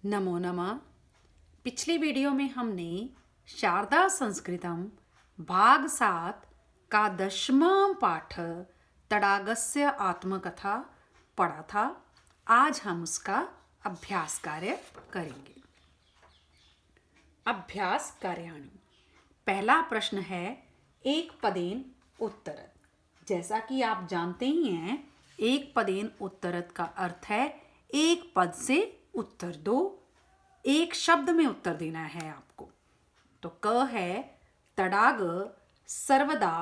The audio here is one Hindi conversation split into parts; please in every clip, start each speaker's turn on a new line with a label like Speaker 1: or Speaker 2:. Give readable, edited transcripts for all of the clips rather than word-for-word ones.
Speaker 1: नमो नमः। पिछली वीडियो में हमने शारदा संस्कृतम भाग 7 का 10वां पाठ तड़ागस्य आत्मकथा पढ़ा था। आज हम उसका अभ्यास कार्य करेंगे। अभ्यास कार्याणि। पहला प्रश्न है एक पदेन उत्तरत। जैसा कि आप जानते ही हैं, एक पदेन उत्तरत का अर्थ है एक पद से उत्तर दो, एक शब्द में उत्तर देना है आपको। तो क है तड़ाग सर्वदा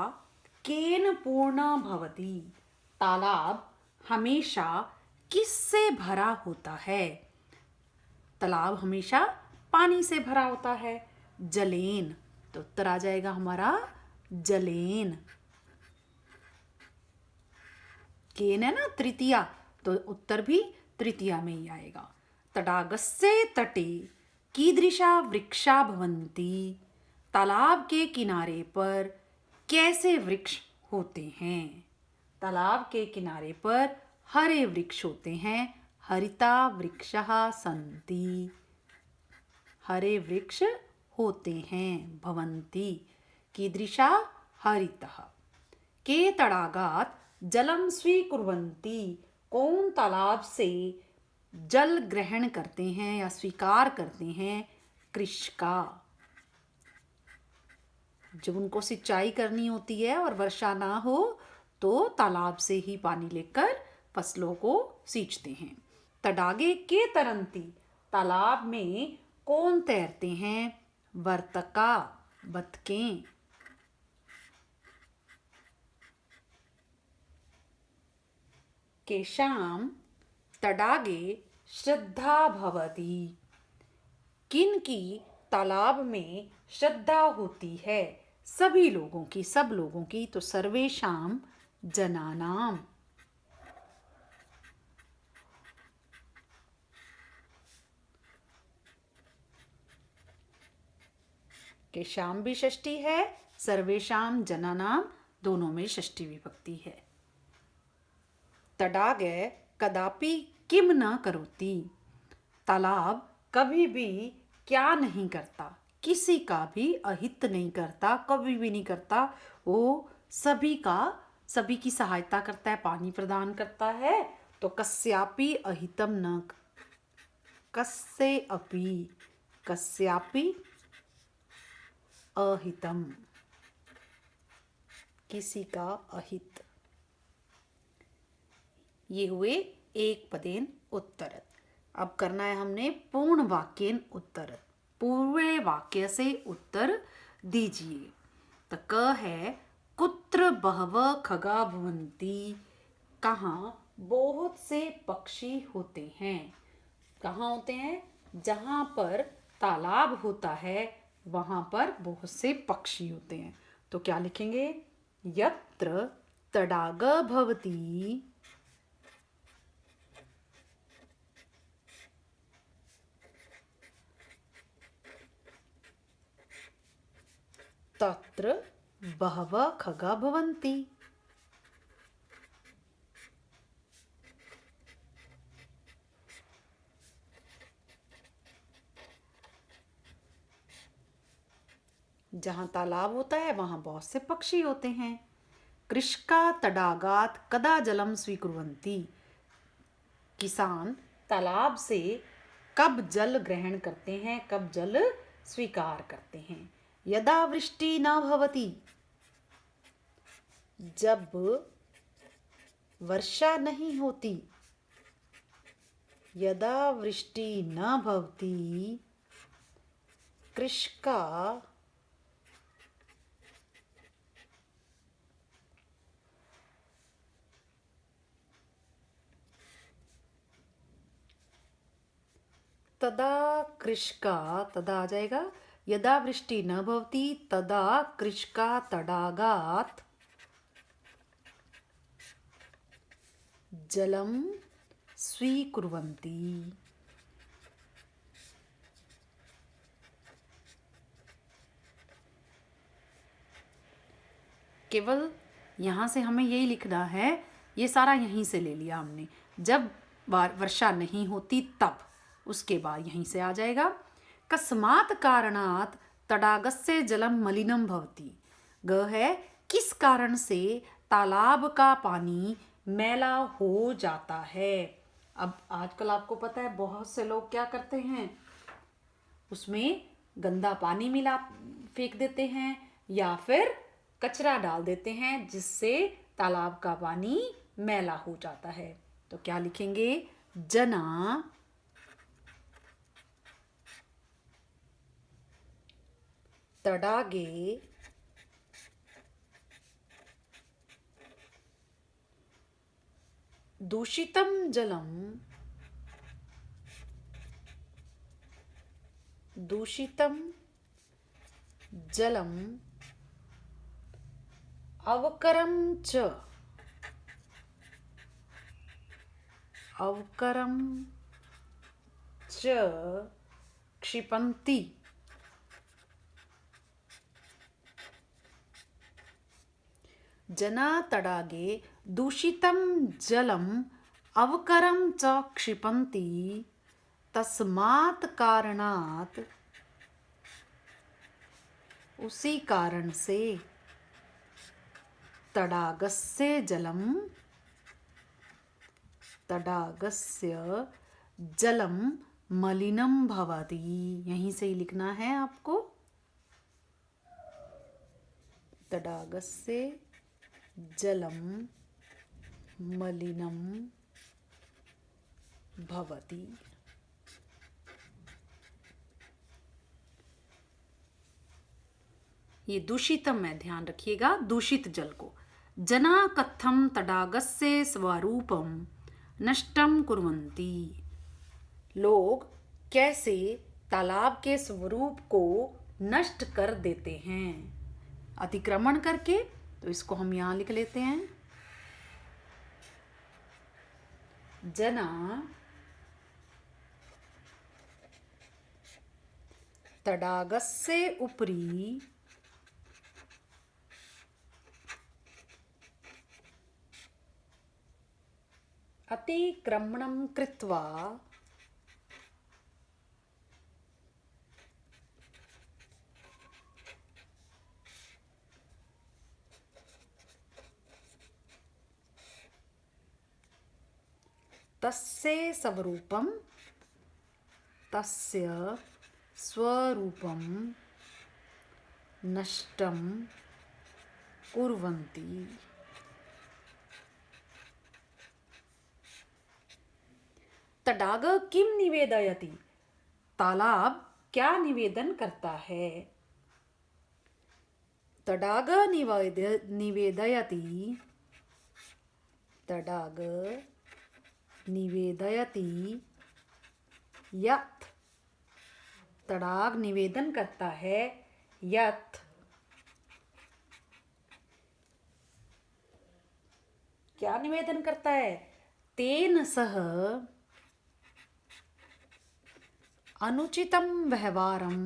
Speaker 1: केन पूर्ण भवति। तालाब हमेशा किससे भरा होता है? तालाब हमेशा पानी से भरा होता है। जलेन, तो उत्तर आ जाएगा हमारा जलेन। केन है ना तृतीया, तो उत्तर भी तृतीया में ही आएगा। तडागस्य तटे कीदृशा वृक्षा भवन्ति। तालाब के किनारे पर कैसे वृक्ष होते हैं? तालाब के किनारे पर हरे वृक्ष होते हैं। हरिता वृक्षः सन्ति। हरे वृक्ष होते हैं। भवन्ति कीदृशा हरितः। के तड़ागात जलम स्वीकुर्वन्ति। कौन तालाब से जल ग्रहण करते हैं या स्वीकार करते हैं? कृषका। जब उनको सिंचाई करनी होती है और वर्षा ना हो तो तालाब से ही पानी लेकर फसलों को सींचते हैं। तडागे के तरंती। तालाब में कौन तैरते हैं? वर्तका, बतखें। केशाम तडागे श्रद्धा भवति। किन की तालाब में श्रद्धा होती है? सभी लोगों की, सब लोगों की। तो सर्वेशाम जनानाम। केशाम भी षष्ठी है, सर्वेशाम जनानाम दोनों में षष्ठी विभक्ति है। तडागे कदापि किम न करोति। तालाब कभी भी क्या नहीं करता? किसी का भी अहित नहीं करता, कभी भी नहीं करता। वो सभी की सहायता करता है, पानी प्रदान करता है। तो कस्यापि अहितम न, कस्यापि अहितम, किसी का अहित। ये हुए एक पदेन उत्तरत। अब करना है हमने पूर्ण वाक्येन उत्तरत। पूरे वाक्य से उत्तर दीजिए। तो क है कुत्र बहवः खगा भवन्ति। कहाँ बहुत से पक्षी होते हैं? कहाँ होते हैं? जहाँ पर तालाब होता है वहाँ पर बहुत से पक्षी होते हैं। तो क्या लिखेंगे? यत्र तडाग भवति तत्र बहवः खगा भवन्ति। जहाँ तालाब होता है वहाँ बहुत से पक्षी होते हैं। कृषका तडागात कदा जलम स्वीकुर्वन्ति। किसान तालाब से कब जल ग्रहण करते हैं, कब जल स्वीकार करते हैं? यदा वृष्टि न भवति। जब वर्षा नहीं होती। यदा वृष्टि न भवति कृषका तदा कृषका, तदा आ जाएगा यदा वृष्टि न भवति तदा कृषका तडागात जलम स्वीकुर्वन्ति। केवल यहाँ से हमें यही लिखना है, ये सारा यहीं से ले लिया हमने। जब वर्षा नहीं होती तब, उसके बाद यहीं से आ जाएगा कस्मात् कारणात् तडागस्य जलम मलिनम भवति। ग है किस कारण से तालाब का पानी मैला हो जाता है। अब आजकल आपको पता है बहुत से लोग क्या करते हैं, उसमें गंदा पानी मिला फेंक देते हैं या फिर कचरा डाल देते हैं जिससे तालाब का पानी मैला हो जाता है। तो क्या लिखेंगे, जना तडागे दूषितम जलम अवकरं च क्षिपन्ति। जना तडागे दूषितं जलम अवकरं च क्षिपन्ति तस्मात् कारणात्, उसी कारण से तडागस्य जलम मलिनम भवति। यहीं से ही लिखना है आपको, तडागस्य जलम मलिनम भवति। ये दूषितम में ध्यान रखिएगा, दूषित जल को। जना कथम तडागस्य स्वरूपम नष्टम कुर्वन्ति। लोग कैसे तालाब के स्वरूप को नष्ट कर देते हैं अतिक्रमण करके। तो इसको हम यहाँ लिख लेते हैं, जना तडागस्य उपरि अतिक्रमणं कृत्वा तस्य स्वरूपं नष्टं कुर्वन्ति। तडाग किम निवेदयति। तालाब क्या निवेदन करता है। तडाग निवेदयति यत्। तडाग निवेदन करता है यत् क्या निवेदन करता है, तेन सह अनुचितं व्यवहारं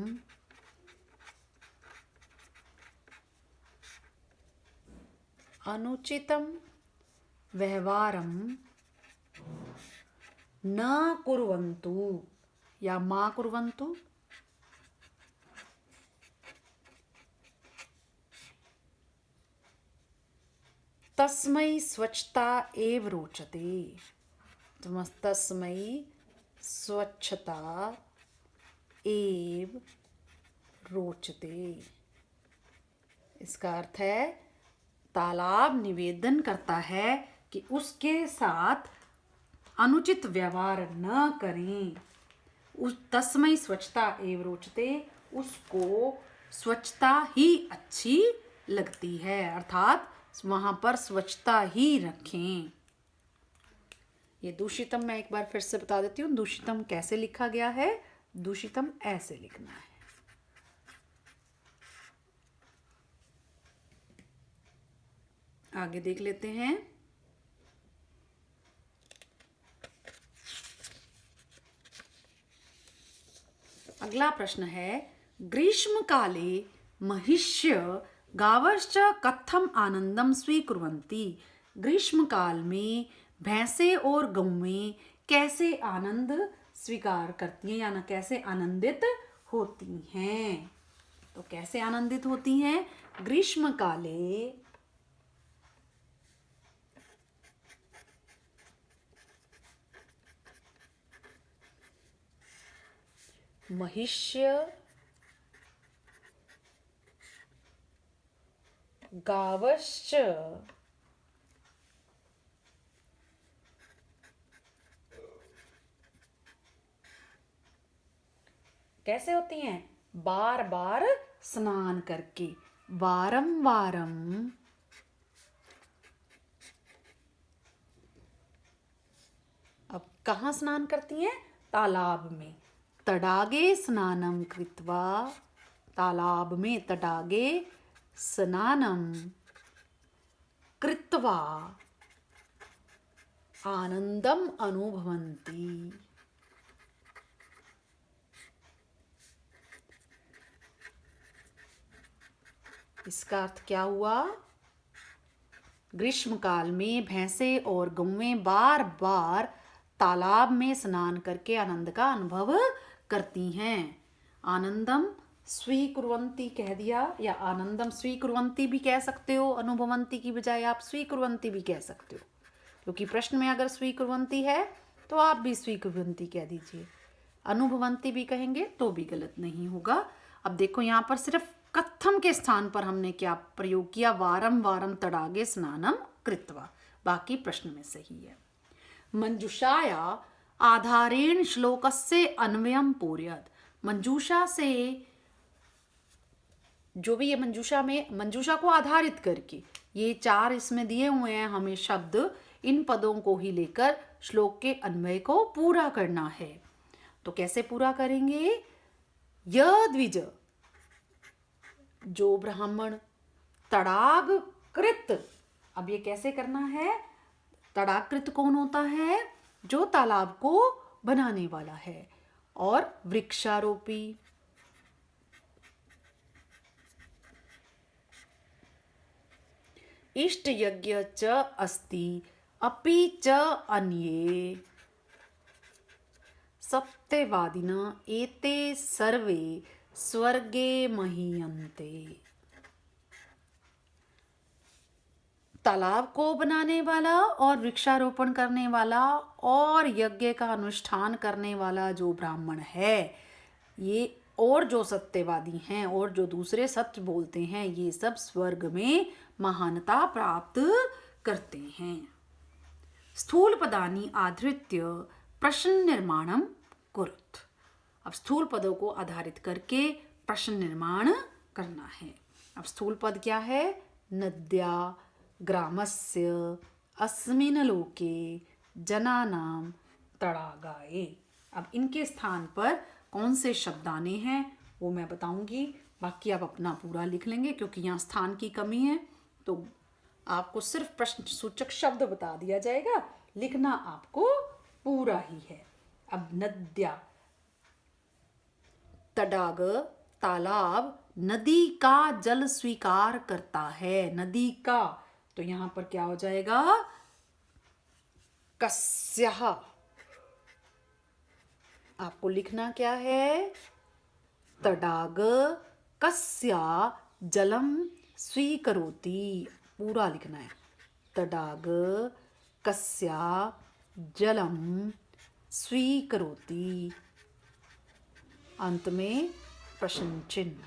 Speaker 1: न कुर्वन्तु या मा कुर्वन्तु। तस्मै स्वच्छता एव रोचते। तस्मै स्वच्छता एव रोचते। इसका अर्थ है तालाब निवेदन करता है कि उसके साथ अनुचित व्यवहार न करें। उस तस्मै स्वच्छता एव रोचते, उसको स्वच्छता ही अच्छी लगती है, अर्थात वहाँ पर स्वच्छता ही रखें। ये दूषितम मैं एक बार फिर से बता देती हूँ, दूषितम कैसे लिखा गया है। दूषितम ऐसे लिखना है, आगे देख लेते हैं। अगला प्रश्न है, ग्रीष्म काले महिष्य गावश्च कथम आनंदम स्वीकुर्वन्ति। ग्रीष्म काल में भैंसे और गौएं कैसे आनंद स्वीकार करती हैं या ना कैसे आनंदित होती हैं। तो कैसे आनंदित होती हैं? ग्रीष्म काले महिष्य गावश्च कैसे होती हैं? बार बार स्नान करके, वारम वारम अब कहाँ स्नान करती हैं? तालाब में। तडागे स्नानम कृत्वा, तालाब में तडागे स्नानम कृत्वा आनंदम अनुभवन्ति। इसका अर्थ क्या हुआ? ग्रीष्म काल में भैंसे और गौएं बार बार तालाब में स्नान करके आनंद का अनुभव करती हैं। आनंदम स्वीकुर्वन्ति कह दिया, या आनंदम स्वीकुर्वन्ति भी कह सकते हो, अनुभवन्ति की बजाय आप स्वीकुर्वन्ति भी कह सकते हो, क्योंकि प्रश्न में अगर स्वीकुर्वन्ति है तो आप भी स्वीकुर्वन्ति कह दीजिए। अनुभवन्ति भी कहेंगे तो भी गलत नहीं होगा। अब देखो यहाँ पर सिर्फ कथम के स्थान पर हमने क्या प्रयोग किया? वारम वारम तडागे स्नानम कृत्वा। बाकी प्रश्न में सही है। मंजूषाया आधारेण श्लोकस्य अन्वयम पूरयत। मंजूषा से, जो भी ये मंजूषा में, मंजूषा को आधारित करके ये 4 इसमें दिए हुए हैं हमें शब्द, इन पदों को ही लेकर श्लोक के अन्वय को पूरा करना है। तो कैसे पूरा करेंगे? य द्विज, जो ब्राह्मण तड़ाग कृत, अब ये कैसे करना है? तड़ाकृत कौन होता है? जो तालाब को बनाने वाला है। और वृक्षारोपी, इष्ट यज्ञ च अस्ति अपि च अन्ये सत्यवादिना एते सर्वे स्वर्गे महीयन्ते। तालाब को बनाने वाला और वृक्षारोपण करने वाला और यज्ञ का अनुष्ठान करने वाला जो ब्राह्मण है, ये और जो सत्यवादी हैं और जो दूसरे सत्य बोलते हैं, ये सब स्वर्ग में महानता प्राप्त करते हैं। स्थूल पदानि आधृत्य प्रश्न निर्माणम कुरुत। अब स्थूल पदों को आधारित करके प्रश्न निर्माण करना है। अब स्थूल पद क्या है? नद्या ग्रामस्य अस्मिन् लोके जनानाम तड़ागाए। अब इनके स्थान पर कौन से शब्द आने हैं वो मैं बताऊंगी, बाकी आप अपना पूरा लिख लेंगे, क्योंकि यहाँ स्थान की कमी है तो आपको सिर्फ प्रश्न सूचक शब्द बता दिया जाएगा, लिखना आपको पूरा ही है। अब नद्या, तडाग तालाब नदी का जल स्वीकार करता है। नदी का, तो यहां पर क्या हो जाएगा? कस्यः। आपको लिखना क्या है? तडाग कस्या जलम स्वीकरोति, पूरा लिखना है। तडाग कस्या जलम स्वीकरोति, अंत में प्रश्न चिन्ह।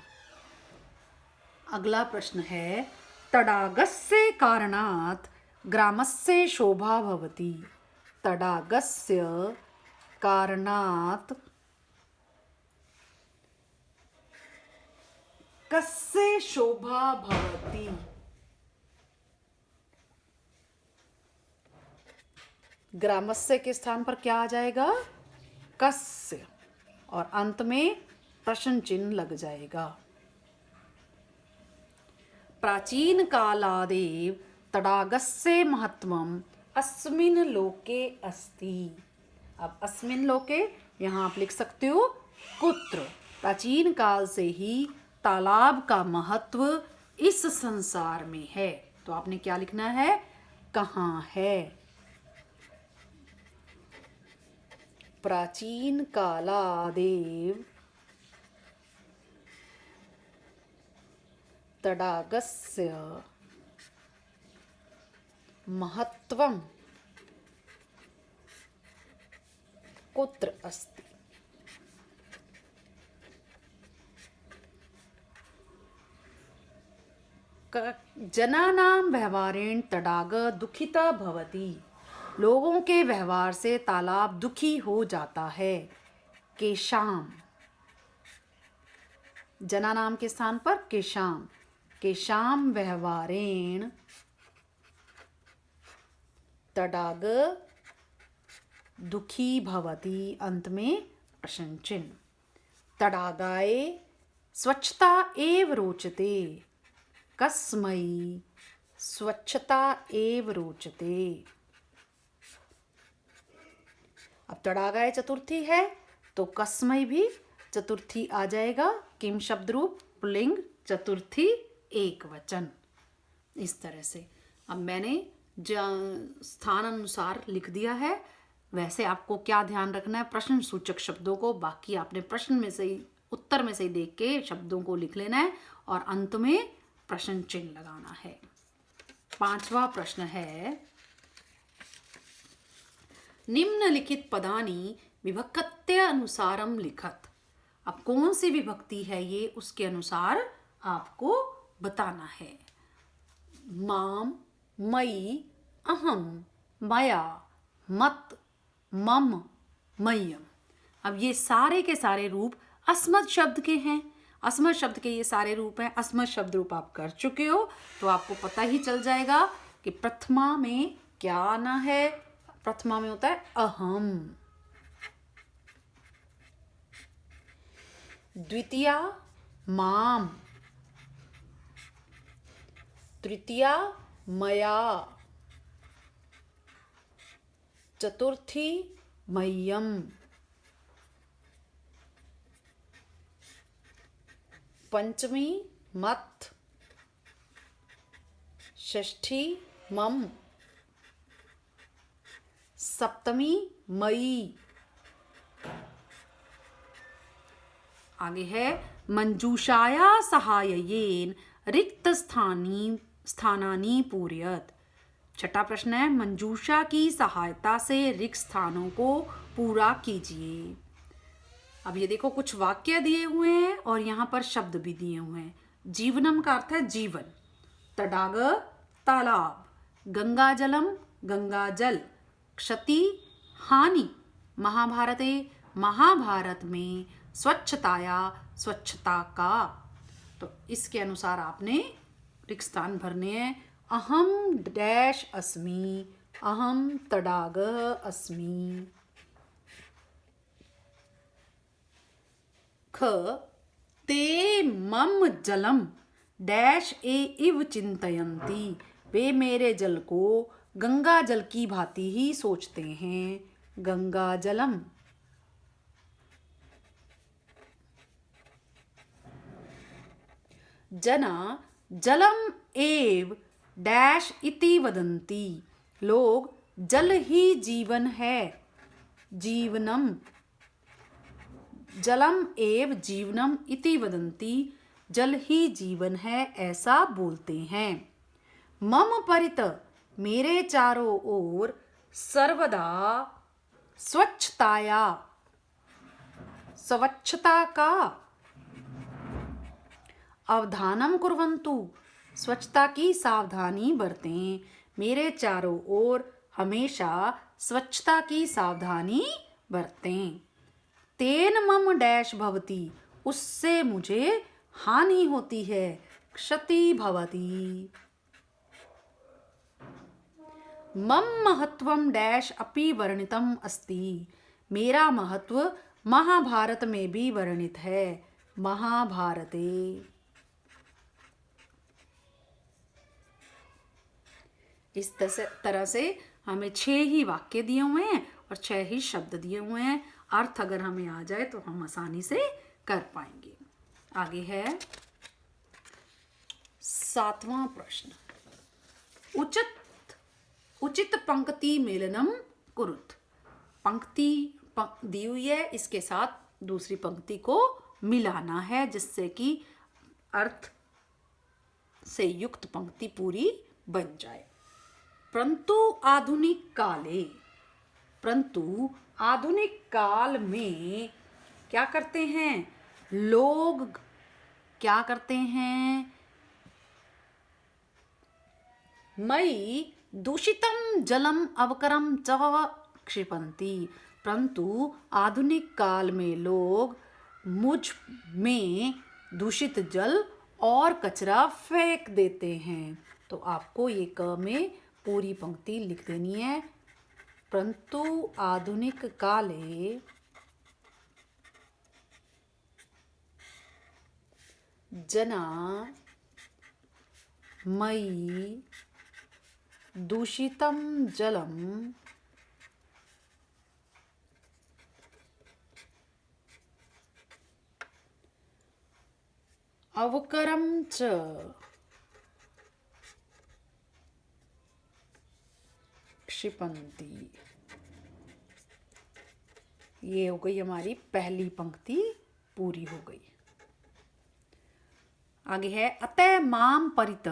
Speaker 1: अगला प्रश्न है, तडागस्य कारणात् ग्रामस्य शोभा भवति। तडागस्य कारणात् कस्य शोभा भवति? ग्रामस्य के स्थान पर क्या आ जाएगा? कस्य, और अंत में प्रश्न चिन्ह लग जाएगा। प्राचीन कालादेव तडागस्य महत्वम अस्मिन् लोके अस्ति। अब अस्मिन् लोके यहाँ आप लिख सकते हो कुत्र। प्राचीन काल से ही तालाब का महत्व इस संसार में है, तो आपने क्या लिखना है? कहाँ है। प्राचीन कालादेव तडागस्य महत्वं कुत्र अस्ति? जनानां व्यवहारेण तडाग दुखिता भवति। लोगों के व्यवहार से तालाब दुखी हो जाता है। केशाम, जनानाम के स्थान पर केशाम, केशाम व्यवहारेण तडाग दुखी भवति। अंत में प्रश्न चिन्ह। तडागाय स्वच्छता एव रोचते। कस्मै स्वच्छता एव रोचते। अब तडागाय चतुर्थी है तो कस्मै भी चतुर्थी आ जाएगा। किम शब्द रूप पुल्लिंग, चतुर्थी एक वचन। इस तरह से अब मैंने स्थान अनुसार लिख दिया है। वैसे आपको क्या ध्यान रखना है, प्रश्न सूचक शब्दों को, बाकी आपने प्रश्न में से ही, उत्तर में से ही देख के शब्दों को लिख लेना है और अंत में प्रश्न चिन्ह लगाना है। 5वां प्रश्न है, निम्नलिखित पदानि विभक्त्या अनुसारम लिखत। अब कौन सी विभक्ति है ये, उसके अनुसार आपको बताना है। माम, मयि, अहम, मया, मत, मम, मह्यम। अब ये सारे के सारे रूप अस्मत् शब्द के हैं। अस्मत् शब्द के ये सारे रूप हैं। अस्मत् शब्द रूप आप कर चुके हो तो आपको पता ही चल जाएगा कि प्रथमा में क्या आना है। प्रथमा में होता है अहम, द्वितीया माम, तृतीया मया, चतुर्थी मह्यम, पंचमी मत, षष्ठी मम, सप्तमी मई। आगे है मंजूषाया सहाययेन रिक्त स्थानानि पूरयत। छठा प्रश्न है, मंजूषा की सहायता से रिक्त स्थानों को पूरा कीजिए। अब ये देखो कुछ वाक्य दिए हुए हैं और यहाँ पर शब्द भी दिए हुए हैं। जीवनम का अर्थ है जीवन, तडाग तालाब, गंगा जलम गंगा जल, क्षति हानि, महाभारते महाभारत में, स्वच्छताया स्वच्छता का। तो इसके अनुसार आपने रिक्त स्थान भरने हैं। अहम डैश अस्मि, अहम तडाग अस्मि। ख, ते मम जलम डैश ए इव चिंतयन्ति। वे मेरे जल को गंगा जल की भांति ही सोचते हैं। गंगा जलम। जना जलम एव डैश इति वदन्ति। लोग जल ही जीवन है। जीवनम, जलम एव जीवनम इति वदन्ति। जल ही जीवन है ऐसा बोलते हैं। मम परित, मेरे चारों ओर, सर्वदा स्वच्छताया, स्वच्छता का, अवधानम कुर्वन्तु, स्वच्छता की सावधानी बरतें। मेरे चारों ओर हमेशा स्वच्छता की सावधानी बरतें। तेन मम डैश भवति, उससे मुझे हानि होती है। क्षति भवति। मम महत्वम डैश अपि वर्णितम अस्ति। मेरा महत्व महाभारत में भी वर्णित है। महाभारते। इस तरह से हमें 6 ही वाक्य दिए हुए हैं और 6 ही शब्द दिए हुए हैं। अर्थ अगर हमें आ जाए तो हम आसानी से कर पाएंगे। आगे है 7वां प्रश्न, उचित पंक्ति मेलनम कुरुत। दी हुई है, इसके साथ दूसरी पंक्ति को मिलाना है जिससे कि अर्थ से युक्त पंक्ति पूरी बन जाए। परंतु आधुनिक काल में क्या करते हैं लोग, क्या करते हैं, मयि दूषितम जलम अवकरम च क्षिपन्ति। परंतु आधुनिक काल में लोग मुझ में दूषित जल और कचरा फेंक देते हैं। तो आपको ये क में पूरी पंक्ति लिख देनी है। परंतु आधुनिक काले जना मयि दूषितं जलम अवकरम च क्षिपन्ति। ये हो गई हमारी पहली पंक्ति, पूरी हो गई। आगे है अतः माम परित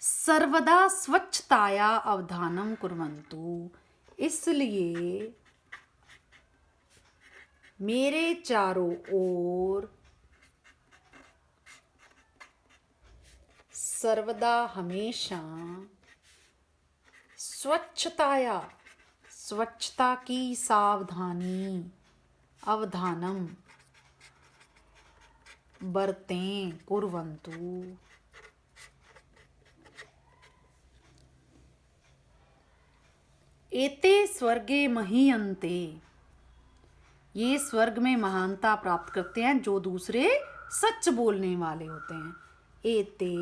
Speaker 1: सर्वदा स्वच्छताया अवधानम कुर्वन्तु। इसलिए मेरे चारों ओर सर्वदा हमेशा स्वच्छता की सावधानी अवधानम बरतें कुर्वन्तु। एते स्वर्गे महीयन्ते, ये स्वर्ग में महानता प्राप्त करते हैं जो दूसरे सच बोलने वाले होते हैं। एते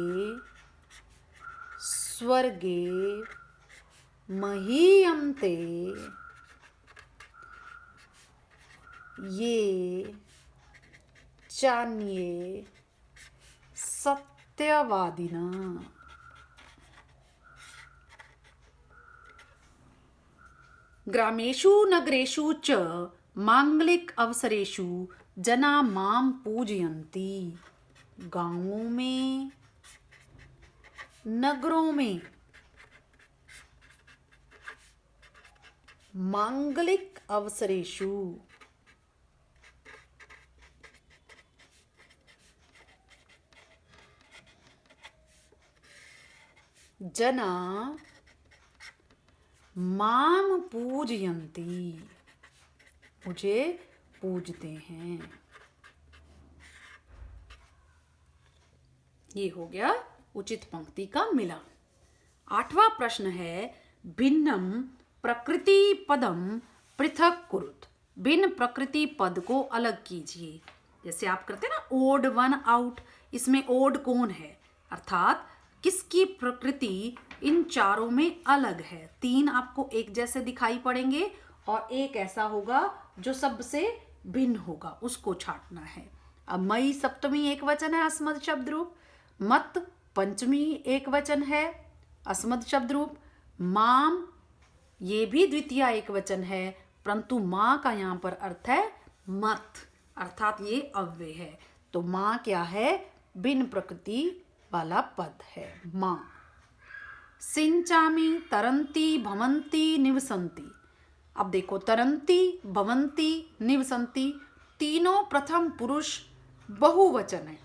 Speaker 1: स्वर्गे महीयन्ते, ये चान्ये सत्यवादिना। ग्रामेषु नगरेषु च मांगलिक अवसरेषु जना माम पूजयन्ति। गांवों में, नगरों में मांगलिक अवसरेषु जना माम पूजयन्ति, मुझे पूजते हैं। ये हो गया उचित पंक्ति का मिलान। 8वां प्रश्न है भिन्नम प्रकृति पदम पृथक कुरुत। भिन्न प्रकृति पद को अलग कीजिए। जैसे आप करते हैं ना ओड वन आउट, इसमें ओड कौन है, अर्थात किसकी प्रकृति इन चारों में अलग है। 3 आपको एक जैसे दिखाई पड़ेंगे और एक ऐसा होगा जो सबसे भिन्न होगा, उसको छांटना है। अब मई सप्तमी एक वचन है अस्मद शब्द रूप, मत पंचमी एक वचन है अस्मद शब्द रूप, माम ये भी द्वितीय एक वचन है, परंतु माँ का यहाँ पर अर्थ है मत, अर्थात ये अव्यय है। तो माँ क्या है, भिन्न प्रकृति वाला पद है माँ। सिंचामी तरंती भवंती निवसंती। अब देखो तरंती भवंती निवसंती तीनों प्रथम पुरुष बहुवचन है।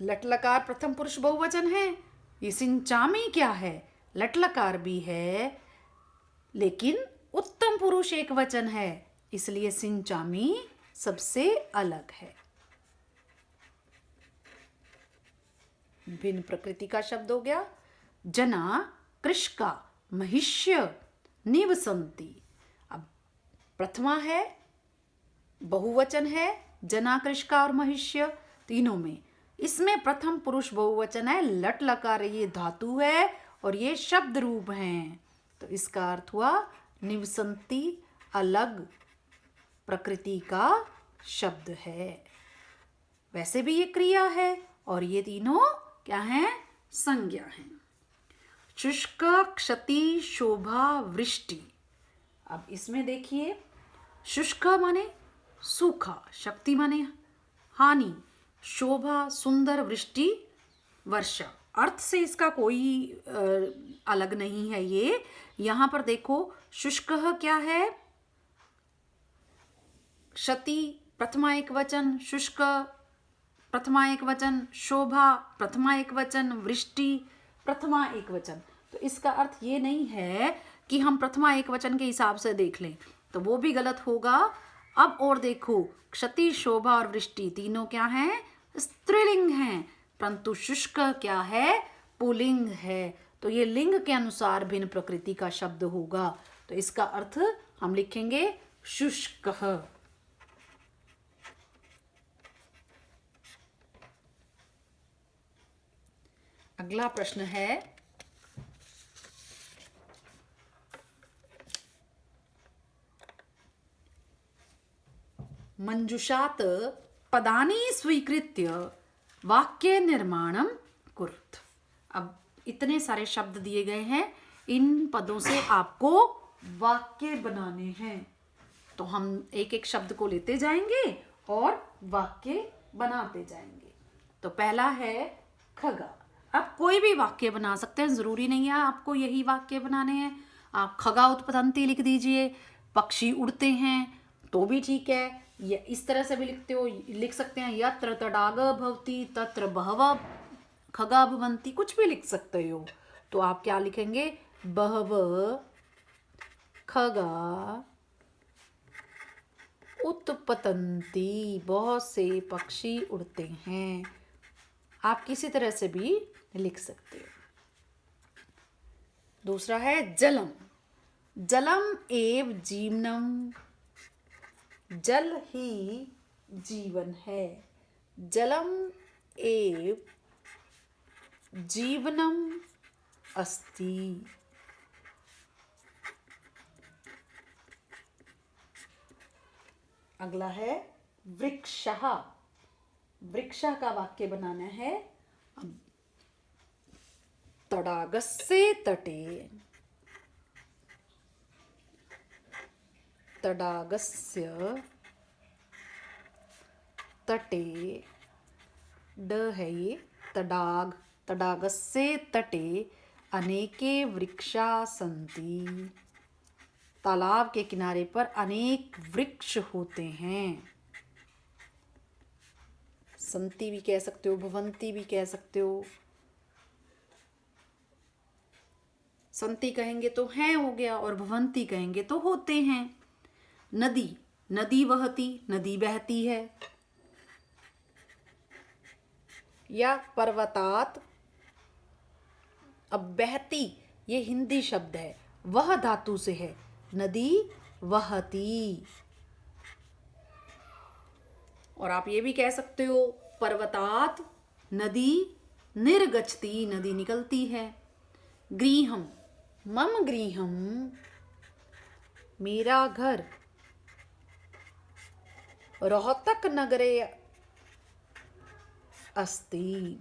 Speaker 1: लट लकार प्रथम पुरुष बहुवचन है। ये सिंचामी क्या है, लट लकार भी है लेकिन उत्तम पुरुष एक वचन है, इसलिए सिंचामी सबसे अलग है। भिन्न प्रकृति का शब्द हो गया। जना कृषका महिष्य निवसंती। अब प्रथमा है, बहुवचन है, जना कृषका और महिष्य तीनों में। इसमें प्रथम पुरुष बहुवचन है, लट लकार ये धातु है और ये शब्द रूप हैं, तो इसका अर्थ हुआ निवसंती अलग प्रकृति का शब्द है। वैसे भी ये क्रिया है और ये तीनों क्या हैं, संज्ञा हैं। शुष्क क्षति शोभा वृष्टि। अब इसमें देखिए शुष्क माने सूखा, शक्ति माने हानि, शोभा सुंदर, वृष्टि वर्षा। अर्थ से इसका कोई अलग नहीं है। ये यहाँ पर देखो, शुष्क क्या है? क्षति प्रथमा एक वचन, शुष्क प्रथमा एक वचन, शोभा प्रथमा एक वचन, वृष्टि प्रथमा एक वचन। तो इसका अर्थ ये नहीं है कि हम प्रथमा एक वचन के हिसाब से देख लें, तो वो भी गलत होगा। अब और देखो, क्षति शोभा और वृष्टि तीनों क्या हैं? स्त्रीलिंग हैं, परंतु शुष्क क्या है? पुल्लिंग है। तो ये लिंग के अनुसार भिन्न प्रकृति का शब्द होगा। तो इसका अर्थ हम लिखेंगे शुष्क। अगला प्रश्न है, मंजुषात पदानि स्वीकृत्य वाक्य निर्माणम कुरुत। अब इतने सारे शब्द दिए गए हैं, इन पदों से आपको वाक्य बनाने हैं। तो हम एक एक शब्द को लेते जाएंगे और वाक्य बनाते जाएंगे। तो पहला है खगा। आप कोई भी वाक्य बना सकते हैं, जरूरी नहीं है आपको यही वाक्य बनाने हैं। आप खगा उत्पतंती लिख दीजिए, पक्षी उड़ते हैं तो भी ठीक है। या इस तरह से भी लिख सकते हैं, यत्र तडाग भवति तत्र बहवः खगा भवन्ति, कुछ भी लिख सकते हो। तो आप क्या लिखेंगे? बहवः खगा उत्पतंती, बहुत से पक्षी उड़ते हैं। आप किसी तरह से भी लिख सकते हो। दूसरा है जलम। जलम एव जीवनम, जल ही जीवन है। जलम एव जीवनम अस्ति। अगला है वृक्षः। वृक्षः का वाक्य बनाना है। तडागस्य तटे, तडागस्य तटे, ड है ये तडाग, तडागस्य तटे अनेके वृक्षा सन्ति। तालाब के किनारे पर अनेक वृक्ष होते हैं। संति भी कह सकते हो, भवंती भी कह सकते हो। संति कहेंगे तो हैं हो गया, और भवंती कहेंगे तो होते हैं। नदी, नदी बहती, नदी बहती है। या पर्वतात, अब बहती ये हिंदी शब्द है, वह धातु से है, नदी वहती। और आप ये भी कह सकते हो, पर्वतात नदी निर्गच्छति, नदी निकलती है। गृहम, मम गृहम मेरा घर, रोहतक नगरे अस्ति।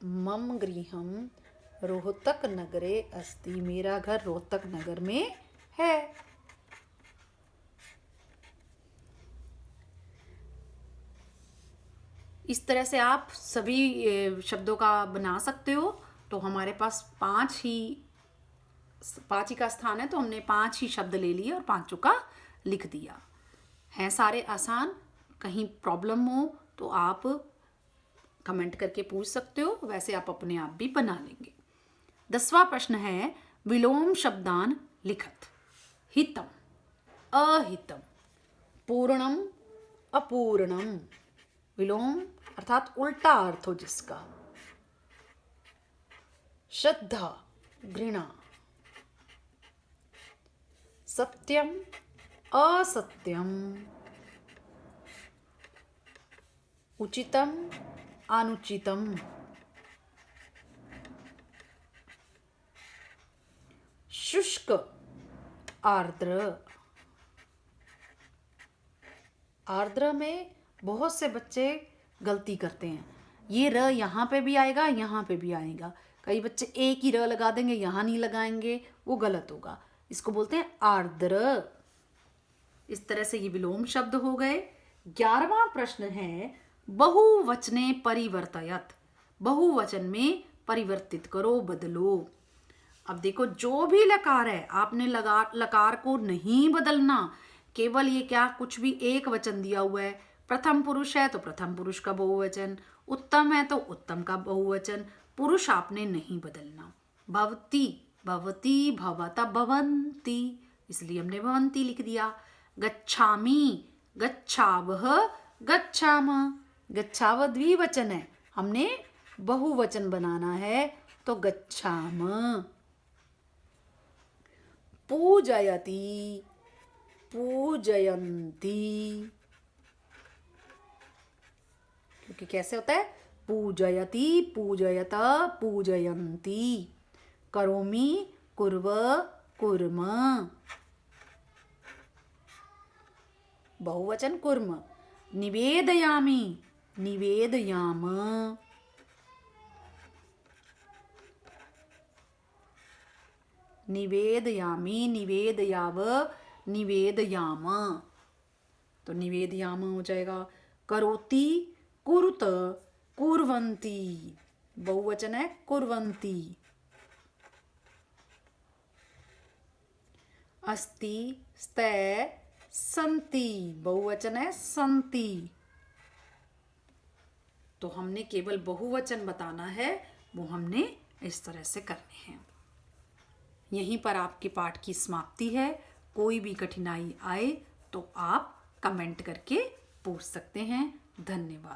Speaker 1: मम गृहम रोहतक नगरे अस्ति, मेरा घर रोहतक नगर में है। इस तरह से आप सभी शब्दों का बना सकते हो। तो हमारे पास पांच ही का स्थान है, तो हमने 5 ही शब्द ले लिए और 5 का लिख दिया। हैं सारे आसान। कहीं प्रॉब्लम हो तो आप कमेंट करके पूछ सकते हो, वैसे आप अपने आप भी बना लेंगे। 10वां प्रश्न है, विलोम शब्दान लिखत। हितम, अहितम, पूर्णम, अपूर्णम। विलोम अर्थात उल्टा अर्थ हो जिसका। श्रद्धा, घृणा। सत्यम, असत्यम। उचितम, अनुचितम। शुष्क, आर्द्र। आर्द्र में बहुत से बच्चे गलती करते हैं। ये र यहाँ पे भी आएगा, यहाँ पे भी आएगा। कई बच्चे एक ही र लगा देंगे, यहाँ नहीं लगाएंगे, वो गलत होगा। इसको बोलते हैं आर्द्र। इस तरह से ये विलोम शब्द हो गए। 11वां प्रश्न है बहुवचने परिवर्तयत, बहुवचन में परिवर्तित करो, बदलो। अब देखो जो भी लकार है आपने लकार को नहीं बदलना, केवल ये क्या कुछ भी एक वचन दिया हुआ है, प्रथम पुरुष है तो प्रथम पुरुष का बहुवचन, उत्तम है तो उत्तम का बहुवचन, पुरुष आपने नहीं बदलना। भवती, भवती, भवत, भवन्ति, इसलिए हमने भवन्ति लिख दिया। गच्छामि, गच्छावः, गच्छामः, गच्छावः द्विवचन है, हमने बहुवचन बनाना है तो गच्छामः। पूजयति, पूजयन्ति, क्योंकि कैसे होता है, पूजयति, पूजयत, पूजयन्ति। करोमि, कुर्व, कुर्म, बहुवचन कुर्म। निवेदयामि, निवेदयाम, निवेदयामि, निवेदयाव, निवेदयाम, तो निवेदयाम हो जाएगा। करोति, कुरुत, कुर्वन्ति, बहुवचन है कुर्वन्ति। अस्ति, स्ते, सन्ति, बहुवचन है सन्ति। तो हमने केवल बहुवचन बताना है, वो हमने इस तरह से करने हैं। यहीं पर आपके पाठ की समाप्ति है। कोई भी कठिनाई आए तो आप कमेंट करके पूछ सकते हैं। धन्यवाद।